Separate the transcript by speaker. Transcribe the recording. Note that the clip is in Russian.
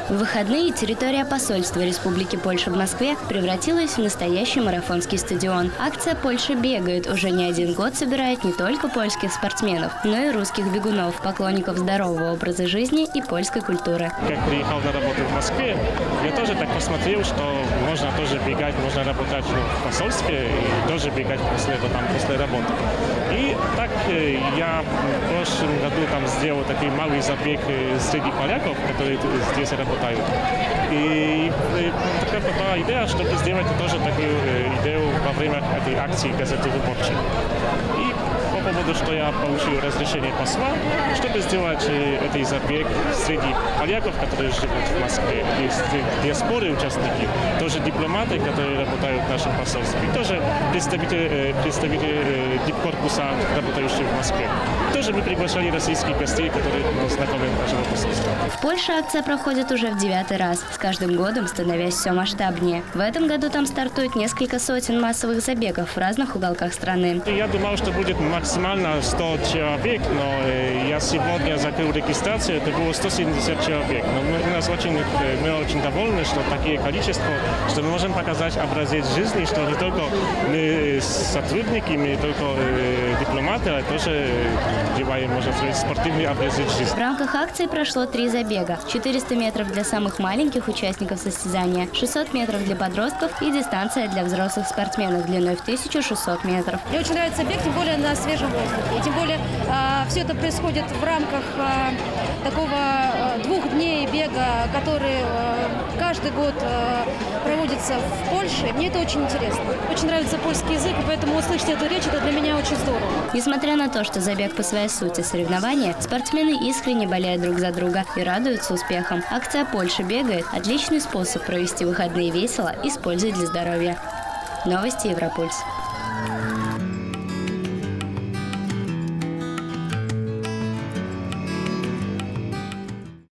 Speaker 1: В выходные территория посольства Республики Польша в Москве превратилась в настоящий марафонский стадион. Акция «Польша бегает» уже не один год собирает не только польских спортсменов, но и русских бегунов, поклонников здорового образа жизни и польской культуры.
Speaker 2: Как приехал на работу в Москве, я тоже так посмотрел, что можно тоже бегать, можно работать в посольстве и тоже бегать после работы. И так я в прошлом году там сделал такой малый забег среди поляков, которые здесь работают. И такая была идея, чтобы сделать тоже такую идею во время этой акции газеты «Выборчей». И по поводу, что я получил разрешение посла, чтобы сделать этот забег среди поляков, которые живут в Москве, есть диаспоры участники, тоже дипломаты, которые работают в нашем посольстве, и тоже представители дипкорпуса, работающих в Москве. Тоже мы приглашали российских гостей, которые знакомы нашего посольства.
Speaker 1: В Польше акция проходит уже в 9-й раз, с каждым годом становясь все масштабнее. В этом году там стартует несколько сотен массовых забегов в разных уголках страны.
Speaker 2: Я думал, что будет максимально 100 человек, но я сегодня закрыл регистрацию, это было 170 человек. Но мы очень довольны, что такие количество, что мы можем показать образец жизни, что не только мы сотрудники, не только дипломаты, а тоже делаем, можно сказать, спортивный образец жизни.
Speaker 1: В рамках акции прошло 3 забега. 400 метров для самых маленьких участников состязания, 600 метров для подростков и дистанция для взрослых спортсменов длиной в 1600 метров.
Speaker 3: Мне очень нравится бег, тем более на свежем воздухе. И тем более все это происходит в рамках такого 2 дней бега, который каждый год проводится в Польше. Мне это очень интересно. Очень нравится польский язык, и поэтому услышать эту речь, это для меня очень здорово.
Speaker 1: Несмотря на то, что забег по своей сути соревнования, спортсмены искренне болеют друг за друга и радуются успехам. Акция «Польша бегает» – отличный способ провести выходные весело и с пользой для здоровья. Новости Европульс.